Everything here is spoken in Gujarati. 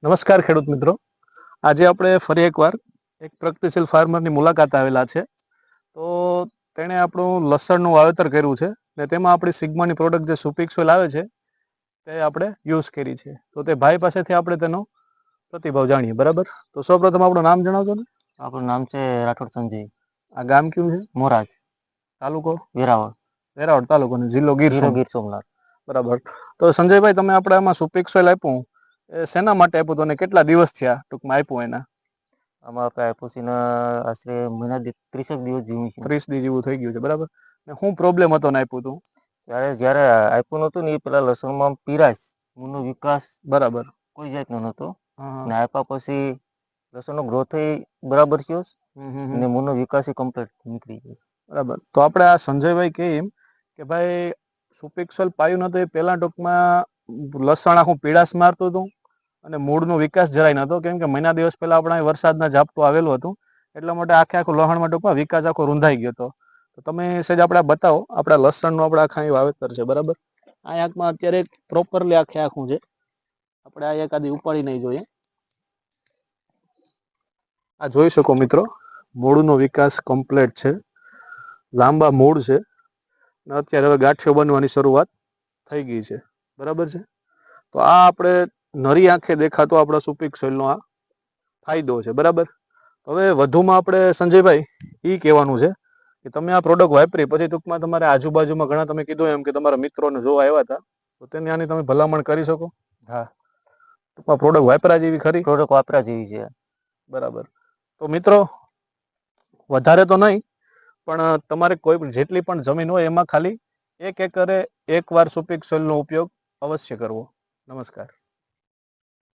નમસ્કાર ખેડૂત મિત્રો, આજે આપણે ફરી એકવાર એક પ્રગતિશીલ ફાર્મરની મુલાકાત આવેલા છે. તો તેણે આપણું લસણનું વાવેતર કર્યું છે ને તેમાં આપણી સિગ્માની પ્રોડક્ટ જે સુપિક્સોલ આવે છે તે આપણે યુઝ કરી છે. તો તે ભાઈ પાસેથી આપણે તેનો પ્રતિભાવ જાણીએ. બરાબર, તો સૌપ્રથમ આપણું નામ જણાવજો ને. આપણું નામ છે રાઠોડ સંજય. આ ગામ કયું છે? મોરાજ. તાલુકો વેરાવળ. વેરાવળ તાલુકો ને જિલ્લો ગીર સોમનાથ. બરાબર, તો સંજયભાઈ તમે આપણે આમાં સુપિક્સોલ આપ્યું એ શેના માટે આપ્યું હતું અને કેટલા દિવસ થયા ટૂંકમાં આપ્યું એના? આમાં આપણે આપ્યું છે ને આશરે મહિના 30 દિવસ જેવું છે. 30 દી જેવું થઈ ગયું છે. બરાબર, ને શું પ્રોબ્લેમ હતો ને આપ્યું હતું? જ્યારે આપ્યું નહોતું ને એ પેલા લસણમાં પીરાશ, મૂળનો વિકાસ બરાબર કોઈ જાતનો નહોતો. ને આપ્યા પછી લસણનો ગ્રોથ બરાબર થયો ને મૂળનો વિકાસ કમ્પ્લીટ નીકળી ગયો. બરાબર, તો આપણે આ સંજયભાઈ કહે એમ કે ભાઈ સુપિક્સોલ પાયું નતું એ પહેલા ટૂંકમાં લસણ આખું પીળાશ મારતું હતું અને મૂળનો વિકાસ જરાય નતો, કેમ કે મહિના દિવસ પહેલા આપણા વરસાદના ઝાપટું આવેલું હતું એટલા માટે આખું લહણમાં ટૂંકમાં વિકાસ આખો રૂંધાઈ ગયો હતો. તો તમે સહેજ આપણે બતાવો આપણા લસણનું આપણે આખા વાવેતર છે. બરાબર, આ આંખમાં અત્યારે પ્રોપરલી આખું છે. આપણે આ એકાદી ઉપાડી નહીં જોઈએ. આ જોઈ શકો મિત્રો, મૂળનો વિકાસ કમ્પ્લીટ છે, લાંબા મૂળ છે ને અત્યારે હવે ગાંઠિયો બનવાની શરૂઆત થઈ ગઈ છે. બરાબર છે, તો આ આપણે નરી આંખે દેખાતો આપણા સુપિક્સોલનો આ ફાયદો છે. બરાબર, હવે વધુમાં આપણે સંજયભાઈ એ કહેવાનું છે કે તમે આ પ્રોડક્ટ વાપરી પછી ટૂંકમાં તમારે આજુબાજુમાં ઘણા તમે કીધું એમ કે તમારા મિત્રોને જોવા આવ્યા હતા, તો તેને આની તમે ભલામણ કરી શકો? હા, ટૂંકમાં પ્રોડક્ટ વાપરા જેવી ખરી? પ્રોડક્ટ વાપરા જેવી છે. બરાબર, તો મિત્રો વધારે તો નહીં પણ તમારે કોઈ પણ જેટલી પણ જમીન હોય એમાં ખાલી 1 એકરે 1 વાર સુપિક્સોલનો ઉપયોગ અવશ્ય કરવો. નમસ્કાર.